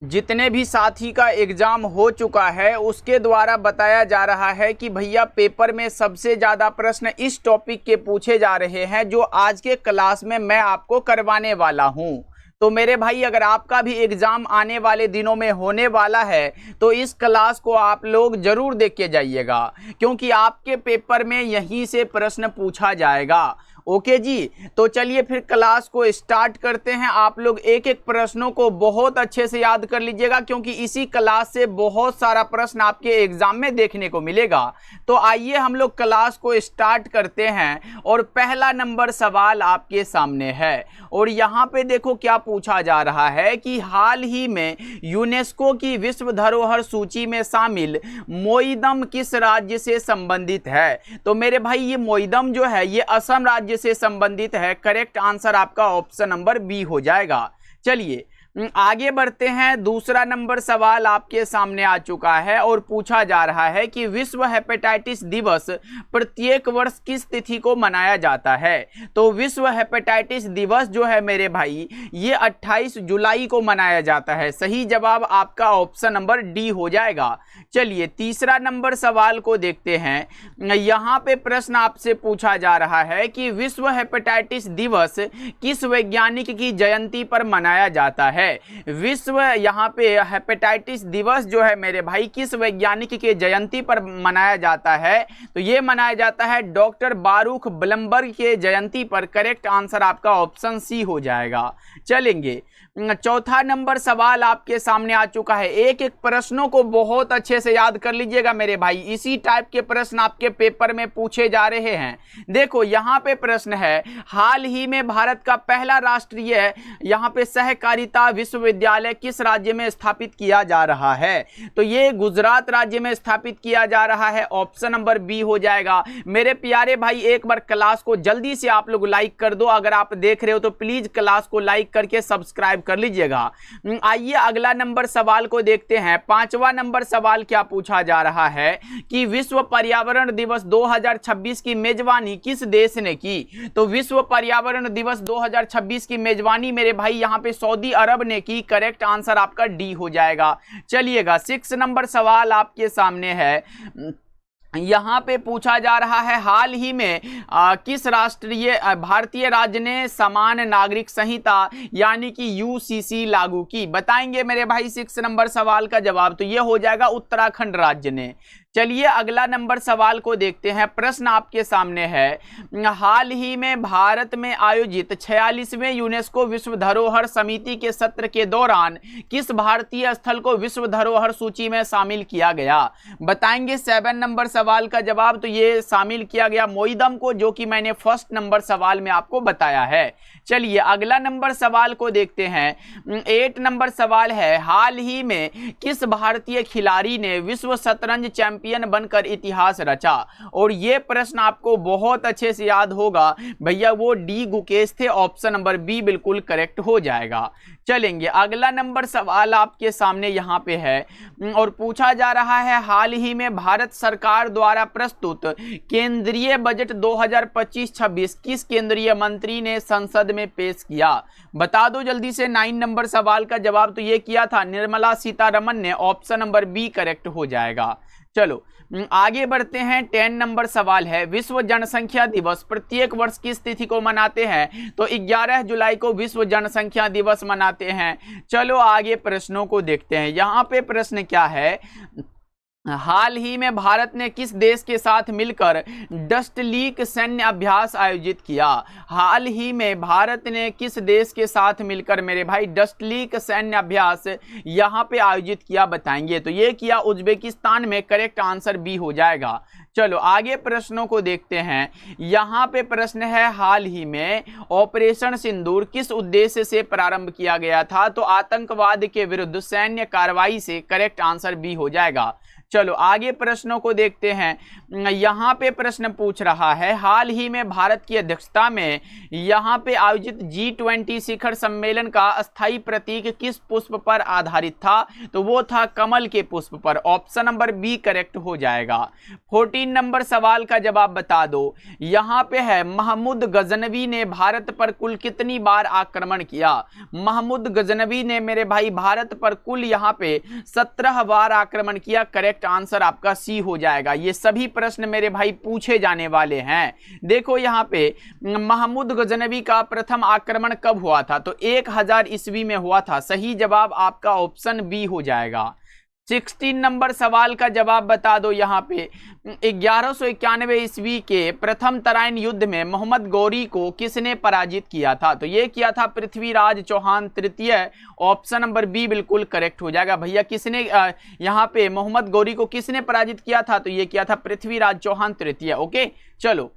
जितने भी साथी का एग्जाम हो चुका है उसके द्वारा बताया जा रहा है कि भैया पेपर में सबसे ज़्यादा प्रश्न इस टॉपिक के पूछे जा रहे हैं जो आज के क्लास में मैं आपको करवाने वाला हूं। तो मेरे भाई अगर आपका भी एग्जाम आने वाले दिनों में होने वाला है तो इस क्लास को आप लोग जरूर देख के जाइएगा, क्योंकि आपके पेपर में यहीं से प्रश्न पूछा जाएगा। ओके जी, तो चलिए फिर क्लास को स्टार्ट करते हैं। आप लोग एक एक प्रश्नों को बहुत अच्छे से याद कर लीजिएगा, क्योंकि इसी क्लास से बहुत सारा प्रश्न आपके एग्जाम में देखने को मिलेगा। तो आइए हम लोग क्लास को स्टार्ट करते हैं और पहला नंबर सवाल आपके सामने है। और यहाँ पे देखो क्या पूछा जा रहा है कि हाल ही में यूनेस्को की विश्व धरोहर सूची में शामिल मोईदम किस राज्य से संबंधित है। तो मेरे भाई ये मोईदम जो है ये असम राज्य से संबंधित है। करेक्ट आंसर आपका ऑप्शन नंबर बी हो जाएगा। चलिए आगे बढ़ते हैं। दूसरा नंबर सवाल आपके सामने आ चुका है और पूछा जा रहा है कि विश्व हेपेटाइटिस दिवस प्रत्येक वर्ष किस तिथि को मनाया जाता है। तो विश्व हेपेटाइटिस दिवस जो है मेरे भाई ये 28 जुलाई को मनाया जाता है। सही जवाब आपका ऑप्शन नंबर डी हो जाएगा। चलिए तीसरा नंबर सवाल को देखते हैं। यहाँ पे प्रश्न आपसे पूछा जा रहा है कि विश्व हेपेटाइटिस दिवस किस वैज्ञानिक की जयंती पर मनाया जाता है। विश्व यहाँ पे हेपेटाइटिस दिवस जो है मेरे भाई किस वैज्ञानिक के जयंती पर मनाया जाता है। तो ये मनाया जाता है डॉक्टर बारूख ब्लमबर्ग के जयंती पर। करेक्ट आंसर आपका ऑप्शन सी हो जाएगा। चलेंगे चौथा नंबर सवाल आपके सामने आ चुका है। एक एक प्रश्नों को बहुत अच्छे से याद कर लीजिएगा मेरे भाई, इसी टाइप के प्रश्न आपके पेपर में पूछे जा रहे हैं। देखो यहाँ पे प्रश्न है, हाल ही में भारत का पहला राष्ट्रीय यहाँ पे सहकारिता विश्वविद्यालय किस राज्य में स्थापित किया जा रहा है। तो ये गुजरात राज्य में स्थापित किया जा रहा है। ऑप्शन नंबर बी हो जाएगा। मेरे प्यारे भाई एक बार क्लास को जल्दी से आप लोग लाइक कर दो। अगर आप देख रहे हो तो प्लीज क्लास को लाइक करके सब्सक्राइब कर लीजिएगा। आइए अगला नंबर सवाल को देखते हैं। पांचवा नंबर सवाल क्या पूछा जा रहा है कि विश्व पर्यावरण दिवस 2026 की मेजबानी किस देश ने की। तो विश्व पर्यावरण दिवस 2026 की मेजबानी मेरे भाई यहाँ पे सऊदी अरब ने की। करेक्ट आंसर आपका डी हो जाएगा। चलिएगा 6 नंबर सवाल आपके सामने है। यहाँ पे पूछा जा रहा है हाल ही में किस राष्ट्रीय भारतीय राज्य ने समान नागरिक संहिता यानी कि यूसीसी लागू की। बताएंगे मेरे भाई 6 नंबर सवाल का जवाब। तो ये हो जाएगा उत्तराखंड राज्य ने। चलिए अगला नंबर सवाल को देखते हैं। प्रश्न आपके सामने है, हाल ही में भारत में आयोजित 46वें यूनेस्को विश्व धरोहर समिति के सत्र के दौरान किस भारतीय स्थल को विश्व धरोहर सूची में शामिल किया गया। बताएंगे 7 नंबर सवाल का जवाब। तो ये शामिल किया गया मोईदम को, जो कि मैंने फर्स्ट नंबर सवाल में आपको बताया है। चलिए अगला नंबर सवाल को देखते हैं। 8 नंबर सवाल है, हाल ही में किस भारतीय खिलाड़ी ने विश्व शतरंज चैंपियन बनकर इतिहास रचा। और ये प्रश्न आपको बहुत अच्छे से याद होगा भैया, वो डी गुकेश थे। ऑप्शन नंबर बी बिल्कुल करेक्ट हो जाएगा। चलेंगे अगला नंबर सवाल आपके सामने यहाँ पे है और पूछा जा रहा है, हाल ही में भारत सरकार द्वारा प्रस्तुत केंद्रीय बजट 2025-26 किस केंद्रीय मंत्री ने संसद में पेश किया। बता दो जल्दी से 9 नंबर सवाल का जवाब। तो ये किया था निर्मला सीतारमण ने। ऑप्शन नंबर बी करेक्ट हो जाएगा। चलो आगे बढ़ते हैं। 10 नंबर सवाल है, विश्व जनसंख्या दिवस प्रत्येक वर्ष किस तिथि को मनाते हैं। तो 11 जुलाई को विश्व जनसंख्या दिवस मनाते हैं। चलो आगे प्रश्नों को देखते हैं। यहाँ पे प्रश्न क्या है, हाल ही में भारत ने किस देश के साथ मिलकर डस्टलीक सैन्य अभ्यास आयोजित किया। हाल ही में भारत ने किस देश के साथ मिलकर मेरे भाई डस्टलीक सैन्य अभ्यास यहाँ पे आयोजित किया। बताएंगे। तो ये किया उज्बेकिस्तान में। करेक्ट आंसर बी हो जाएगा। चलो आगे प्रश्नों को देखते हैं। यहाँ पे प्रश्न है, हाल ही में ऑपरेशन सिंदूर किस उद्देश्य से प्रारंभ किया गया था। तो आतंकवाद के विरुद्ध सैन्य कार्रवाई से। करेक्ट आंसर बी हो जाएगा। चलो आगे प्रश्नों को देखते हैं। यहाँ पे प्रश्न पूछ रहा है, हाल ही में भारत की अध्यक्षता में यहाँ पे आयोजित G20 शिखर सम्मेलन का अस्थायी प्रतीक किस पुष्प पर आधारित था। तो वो था कमल के पुष्प पर। ऑप्शन नंबर बी करेक्ट हो जाएगा। 14 15 नंबर सवाल का जवाब बता दो। यहां पे है महमूद गजनवी ने भारत पर कुल कितनी बार आक्रमण किया। महमूद गजनवी ने मेरे भाई भारत पर कुल यहां पे 17 बार आक्रमण किया। करेक्ट आंसर आपका सी हो जाएगा। ये सभी प्रश्न मेरे भाई पूछे जाने वाले हैं। देखो यहां पे महमूद गजनवी का प्रथम आक्रमण कब हुआ था, तो 1000 ईस्वी में हुआ था। सही जवाब आपका ऑप्शन बी हो जाएगा। 16 नंबर सवाल का जवाब बता दो। यहाँ पे 1191 ईस्वी के प्रथम तराइन युद्ध में मोहम्मद गौरी को किसने पराजित किया था, तो ये किया था पृथ्वीराज चौहान तृतीय। ऑप्शन नंबर बी बिल्कुल करेक्ट हो जाएगा। भैया किसने यहाँ पे मोहम्मद गौरी को किसने पराजित किया था, तो ये किया था पृथ्वीराज चौहान तृतीय। ओके चलो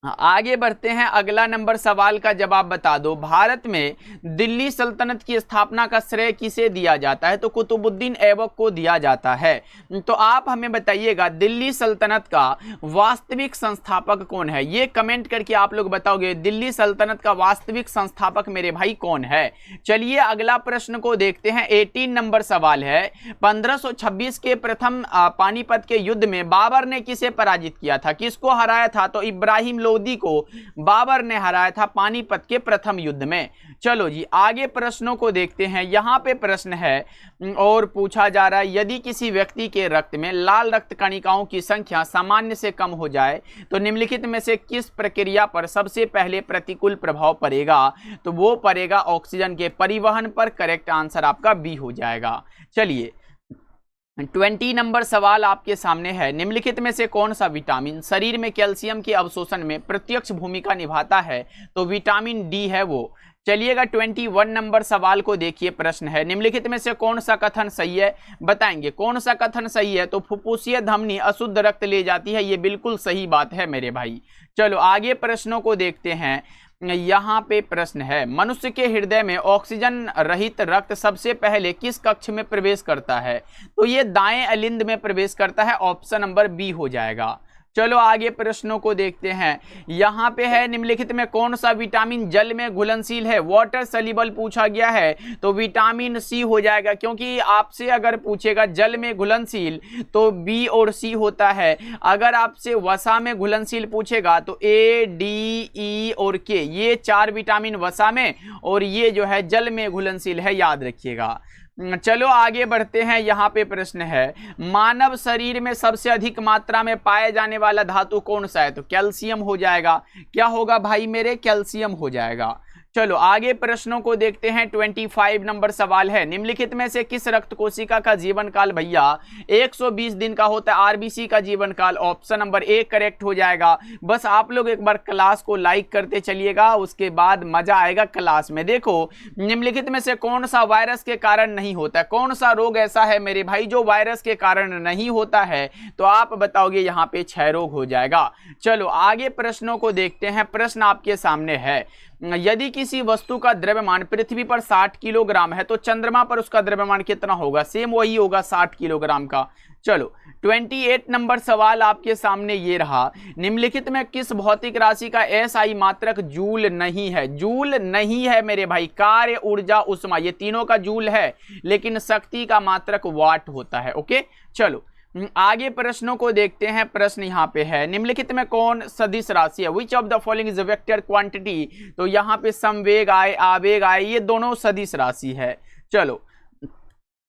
आगे बढ़ते हैं। अगला नंबर सवाल का जवाब बता दो। भारत में दिल्ली सल्तनत की स्थापना का श्रेय किसे दिया जाता है, तो कुतुबुद्दीन ऐबक को दिया जाता है। तो आप हमें बताइएगा दिल्ली सल्तनत का वास्तविक संस्थापक कौन है, ये कमेंट करके आप लोग बताओगे दिल्ली सल्तनत का वास्तविक संस्थापक मेरे भाई कौन है। चलिए अगला प्रश्न को देखते हैं। 18 नंबर सवाल है। 1526 के प्रथम पानीपत के युद्ध में बाबर ने किसे पराजित किया था, किसको हराया था, तो इब्राहिम लोदी को बाबर ने हराया था पानीपत के प्रथम युद्ध में। चलो जी आगे प्रश्नों को देखते हैं। यहां पे प्रश्न है और पूछा जा रहा है, यदि किसी व्यक्ति के रक्त में लाल रक्त कणिकाओं की संख्या सामान्य से कम हो जाए तो निम्नलिखित में से किस प्रक्रिया पर सबसे पहले प्रतिकूल प्रभाव पड़ेगा, तो वो पड़ेगा ऑक्सीजन के परिवहन पर। करेक्ट आंसर आपका बी हो जाएगा। चलिए 20 नंबर सवाल आपके सामने है। निम्नलिखित में से कौन सा विटामिन शरीर में कैल्शियम के अवशोषण में प्रत्यक्ष भूमिका निभाता है, तो विटामिन डी है वो। चलिएगा 21 नंबर सवाल को देखिए। प्रश्न है निम्नलिखित में से कौन सा कथन सही है, बताएंगे कौन सा कथन सही है, तो फुफ्फुसीय धमनी अशुद्ध रक्त ले जाती है, ये बिल्कुल सही बात है मेरे भाई। चलो आगे प्रश्नों को देखते हैं। यहाँ पे प्रश्न है, मनुष्य के हृदय में ऑक्सीजन रहित रक्त सबसे पहले किस कक्ष में प्रवेश करता है, तो ये दाएं अलिंद में प्रवेश करता है। ऑप्शन नंबर बी हो जाएगा। चलो आगे प्रश्नों को देखते हैं। यहाँ पे है निम्नलिखित में कौन सा विटामिन जल में घुलनशील है, वाटर सॉल्युबल पूछा गया है, तो विटामिन सी हो जाएगा। क्योंकि आपसे अगर पूछेगा जल में घुलनशील तो बी और सी होता है। अगर आपसे वसा में घुलनशील पूछेगा तो ए डी ई और के, ये 4 विटामिन वसा में और ये जो है जल में घुलनशील है, याद रखिएगा। चलो आगे बढ़ते हैं। यहाँ पे प्रश्न है, मानव शरीर में सबसे अधिक मात्रा में पाए जाने वाला धातु कौन सा है, तो कैल्शियम हो जाएगा। क्या होगा भाई मेरे, कैल्शियम हो जाएगा। चलो आगे प्रश्नों को देखते हैं। 25 नंबर सवाल है, निम्नलिखित में से किस रक्त कोशिका का जीवन काल भैया 120 दिन का होता है, आरबीसी का जीवन काल। ऑप्शन नंबर ए करेक्ट हो जाएगा। बस आप लोग एक बार क्लास को लाइक करते चलिएगा, उसके बाद मजा आएगा क्लास में। देखो निम्नलिखित में से कौन सा वायरस के कारण नहीं होता है, कौन सा रोग ऐसा है मेरे भाई जो वायरस के कारण नहीं होता है, तो आप बताओगे यहाँ पे क्षय रोग हो जाएगा। चलो आगे प्रश्नों को देखते हैं। प्रश्न आपके सामने है, यदि किसी वस्तु का द्रव्यमान पृथ्वी पर 60 किलोग्राम है तो चंद्रमा पर उसका द्रव्यमान कितना होगा, सेम वही होगा 60 किलोग्राम का। चलो 28 नंबर सवाल आपके सामने ये रहा, निम्नलिखित में किस भौतिक राशि का एसआई मात्रक जूल नहीं है। जूल नहीं है मेरे भाई, कार्य, ऊर्जा, उष्मा, ये तीनों का जूल है, लेकिन शक्ति का मात्रक वाट होता है। ओके चलो आगे प्रश्नों को देखते हैं। प्रश्न यहाँ पे है, निम्नलिखित में कौन सदिश राशि है, which of the following is vector quantity, तो यहाँ पे संवेग आए, आवेग आए, ये दोनों सदिश राशि है। चलो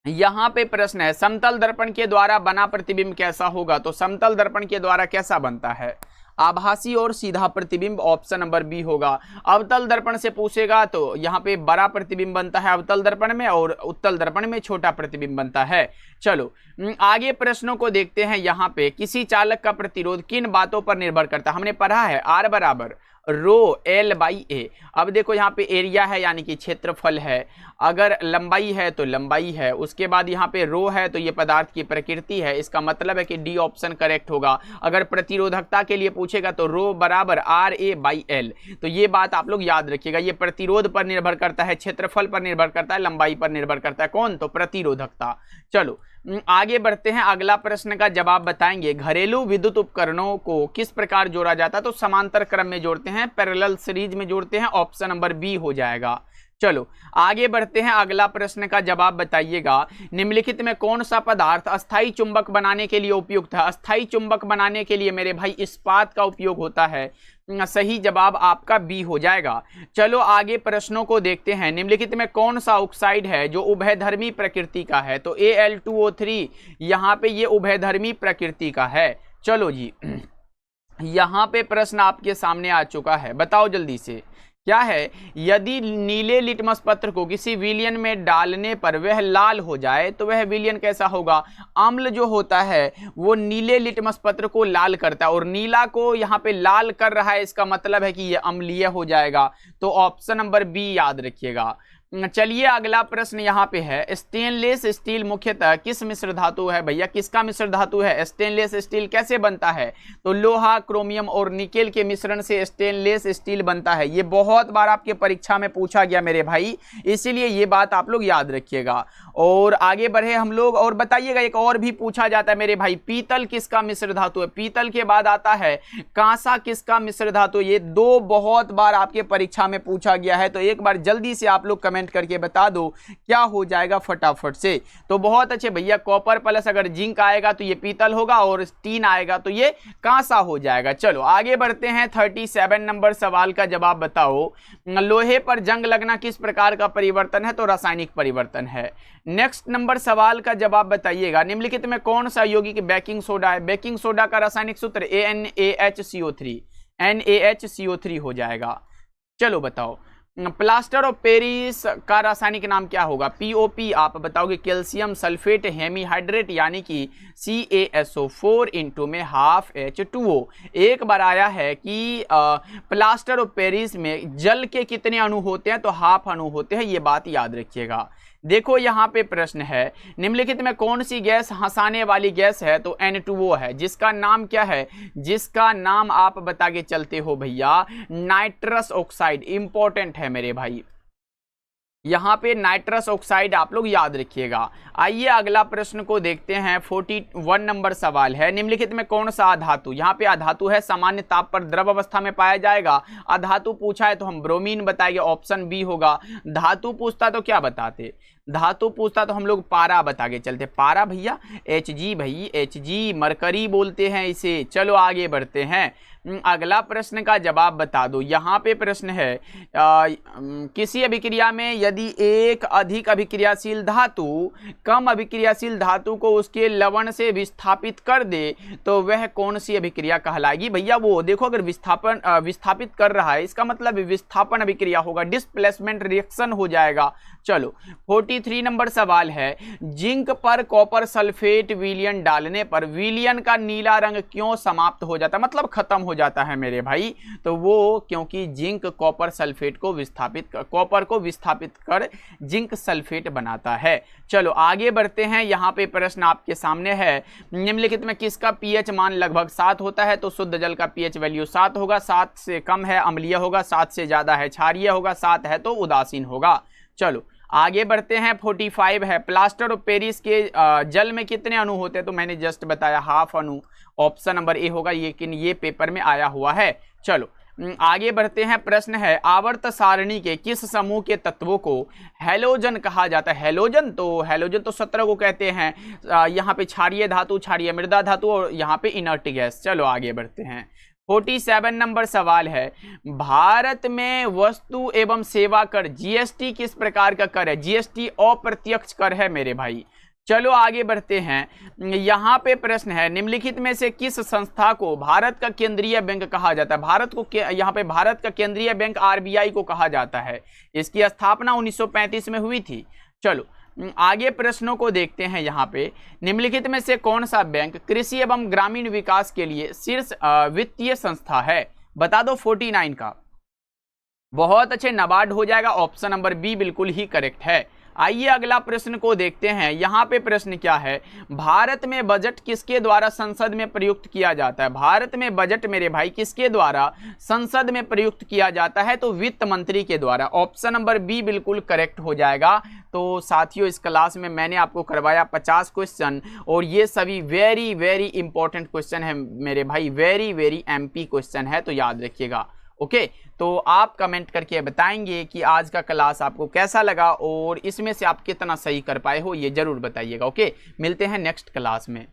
यहाँ पे प्रश्न है, समतल दर्पण के द्वारा बना प्रतिबिंब कैसा होगा, तो समतल दर्पण के द्वारा कैसा बनता है, आभासी और सीधा प्रतिबिंब। ऑप्शन नंबर बी होगा। अवतल दर्पण से पूछेगा तो यहाँ पे बड़ा प्रतिबिंब बनता है अवतल दर्पण में, और उत्तल दर्पण में छोटा प्रतिबिंब बनता है। चलो आगे प्रश्नों को देखते हैं। यहाँ पे किसी चालक का प्रतिरोध किन बातों पर निर्भर करता है, हमने पढ़ा है आर बराबर रो एल बाई ए। अब देखो यहाँ पे एरिया है यानी कि क्षेत्रफल है, अगर लंबाई है तो लंबाई है, उसके बाद यहाँ पे रो है तो ये पदार्थ की प्रकृति है। इसका मतलब है कि डी ऑप्शन करेक्ट होगा। अगर प्रतिरोधकता के लिए पूछेगा तो रो बराबर आर ए बाई एल, तो ये बात आप लोग याद रखिएगा। ये प्रतिरोध पर निर्भर करता है, क्षेत्रफल पर निर्भर करता है, लंबाई पर निर्भर करता है। कौन, तो प्रतिरोधकता। चलो आगे बढ़ते हैं। अगला प्रश्न का जवाब बताएंगे, घरेलू विद्युत उपकरणों को किस प्रकार जोड़ा जाता है, तो समांतर क्रम में जोड़ते हैं, पैरेलल सीरीज में जोड़ते हैं। ऑप्शन नंबर बी हो जाएगा। चलो आगे बढ़ते हैं, अगला प्रश्न का जवाब बताइएगा। निम्नलिखित में कौन सा पदार्थ अस्थायी चुंबक बनाने के लिए उपयुक्त है? अस्थायी चुंबक बनाने के लिए मेरे भाई इस्पात का उपयोग होता है। सही जवाब आपका बी हो जाएगा। चलो आगे प्रश्नों को देखते हैं। निम्नलिखित में कौन सा ऑक्साइड है जो उभयधर्मी प्रकृति का है? तो Al2O3 यहाँ पे ये उभयधर्मी प्रकृति का है। चलो जी यहाँ पे प्रश्न आपके सामने आ चुका है, बताओ जल्दी से क्या है? यदि नीले लिटमस पत्र को किसी विलयन में डालने पर वह लाल हो जाए तो वह विलयन कैसा होगा? अम्ल जो होता है वो नीले लिटमस पत्र को लाल करता है, और नीला को यहाँ पे लाल कर रहा है, इसका मतलब है कि ये अम्लीय हो जाएगा। तो ऑप्शन नंबर बी याद रखिएगा। चलिए अगला प्रश्न यहाँ पे है, स्टेनलेस स्टील मुख्यतः किस मिश्र धातु है? भैया किसका मिश्र धातु है? स्टेनलेस स्टील कैसे बनता है? तो लोहा, क्रोमियम और निकेल के मिश्रण से स्टेनलेस स्टील बनता है। ये बहुत बार आपके परीक्षा में पूछा गया मेरे भाई, इसीलिए ये बात आप लोग याद रखिएगा। और आगे बढ़े हम लोग, और बताइएगा एक और भी पूछा जाता है मेरे भाई, पीतल किसका मिश्र धातु है? पीतल के बाद आता है कांसा किसका मिश्र धातु? ये दो बहुत बार आपके परीक्षा में पूछा गया है, तो एक बार जल्दी से आप लोग कमेंट करके बता दो क्या हो जाएगा फटाफट से। तो बहुत अच्छे भैया, कॉपर प्लस अगर जिंक आएगा तो ये पीतल होगा, और टीन आएगा तो ये कांसा हो जाएगा। चलो आगे बढ़ते हैं, 37 नंबर सवाल का जवाब बताओ। लोहे पर जंग लगना किस प्रकार का परिवर्तन है? तो रासायनिक परिवर्तन है। नेक्स्ट नंबर सवाल का जवाब बताइएगा। निम्नलिखित में कौन सा यौगिक बेकिंग सोडा है? बेकिंग सोडा का रासायनिक सूत्र NaHCO3, NaHCO3 हो जाएगा। चलो बताओ, प्लास्टर ऑफ पेरिस का रासायनिक नाम क्या होगा? POP आप बताओगे, कैल्शियम सल्फेट हेमीहाइड्रेट यानी कि CaSO4 इंटू में हाफ H2O। एक बार आया है कि प्लास्टर ऑफ पेरिस में जल के कितने अणु होते हैं? तो हाफ अणु होते हैं, ये बात याद रखिएगा। देखो यहाँ पे प्रश्न है, निम्नलिखित में कौन सी गैस हंसाने वाली गैस है? तो N2O है। जिसका नाम क्या है? जिसका नाम आप बता के चलते हो भैया, नाइट्रस ऑक्साइड। इंपॉर्टेंट है मेरे भाई, यहाँ पे नाइट्रस ऑक्साइड आप लोग याद रखिएगा। आइए अगला प्रश्न को देखते हैं, 41 नंबर सवाल है। निम्नलिखित में कौन सा अधातु? यहाँ पे अधातु है, सामान्य ताप पर द्रव अवस्था में पाया जाएगा। अधातु पूछा है तो हम ब्रोमीन बताएंगे, ऑप्शन बी होगा। धातु पूछता तो क्या बताते? धातु पूछता तो हम लोग पारा बता के चलते। पारा भैया Hg, भाई Hg, मरकरी बोलते हैं इसे। चलो आगे बढ़ते हैं, अगला प्रश्न का जवाब बता दो। यहाँ पे प्रश्न है, किसी अभिक्रिया में यदि एक अधिक अभिक्रियाशील धातु कम अभिक्रियाशील धातु को उसके लवण से विस्थापित कर दे तो वह कौन सी अभिक्रिया कहलाएगी? भैया वो देखो, अगर विस्थापित कर रहा है इसका मतलब विस्थापन अभिक्रिया होगा, डिस्प्लेसमेंट रिएक्शन हो जाएगा। चलो 43 नंबर सवाल है, जिंक पर कॉपर सल्फेट विलयन डालने पर विलयन का नीला रंग क्यों समाप्त हो जाता है, मतलब खत्म हो जाता है मेरे भाई? तो वो क्योंकि जिंक कॉपर सल्फेट को कॉपर को विस्थापित कर जिंक सल्फेट बनाता है। चलो आगे बढ़ते हैं, यहाँ पे प्रश्न आपके सामने है, निम्नलिखित में किसका पीएच मान लगभग 7 होता है? तो शुद्ध जल का पीएच वैल्यू 7 होगा, 7 से कम है अम्लीय होगा, 7 से ज्यादा है क्षारीय होगा, 7 है तो उदासीन होगा। चलो आगे बढ़ते हैं, 45 है, प्लास्टर ऑफ पेरिस के जल में कितने अणु होते हैं? तो मैंने जस्ट बताया हाफ अणु, ऑप्शन नंबर ए होगा, लेकिन ये पेपर में आया हुआ है। चलो आगे बढ़ते हैं, प्रश्न है, आवर्त सारणी के किस समूह के तत्वों को हैलोजन कहा जाता है? हैलोजन तो 17 को कहते हैं। यहाँ पे क्षारीय धातु, क्षारीय मृदा धातु, और यहाँ पे इनर्ट गैस। चलो आगे बढ़ते हैं, 47 नंबर सवाल है, भारत में वस्तु एवं सेवा कर GST किस प्रकार का कर है? GST अप्रत्यक्ष कर है मेरे भाई। चलो आगे बढ़ते हैं, यहाँ पे प्रश्न है, निम्नलिखित में से किस संस्था को भारत का केंद्रीय बैंक कहा जाता है? यहाँ पे भारत का केंद्रीय बैंक RBI को कहा जाता है। इसकी स्थापना 1935 में हुई थी। चलो आगे प्रश्नों को देखते हैं, यहाँ पे निम्नलिखित में से कौन सा बैंक कृषि एवं ग्रामीण विकास के लिए शीर्ष वित्तीय संस्था है? बता दो 49 का। बहुत अच्छे, नाबार्ड हो जाएगा, ऑप्शन नंबर बी बिल्कुल ही करेक्ट है। आइए अगला प्रश्न को देखते हैं, यहाँ पे प्रश्न क्या है, भारत में बजट किसके द्वारा संसद में प्रयुक्त किया जाता है? भारत में बजट मेरे भाई किसके द्वारा संसद में प्रयुक्त किया जाता है? तो वित्त मंत्री के द्वारा, ऑप्शन नंबर बी बिल्कुल करेक्ट हो जाएगा। तो साथियों इस क्लास में मैंने आपको करवाया 50 क्वेश्चन, और ये सभी वेरी वेरी इंपॉर्टेंट क्वेश्चन है मेरे भाई, वेरी वेरी MP क्वेश्चन है, तो याद रखिएगा। ओके, तो आप कमेंट करके बताएंगे कि आज का क्लास आपको कैसा लगा और इसमें से आप कितना सही कर पाए हो, ये जरूर बताइएगा। ओके, मिलते हैं नेक्स्ट क्लास में।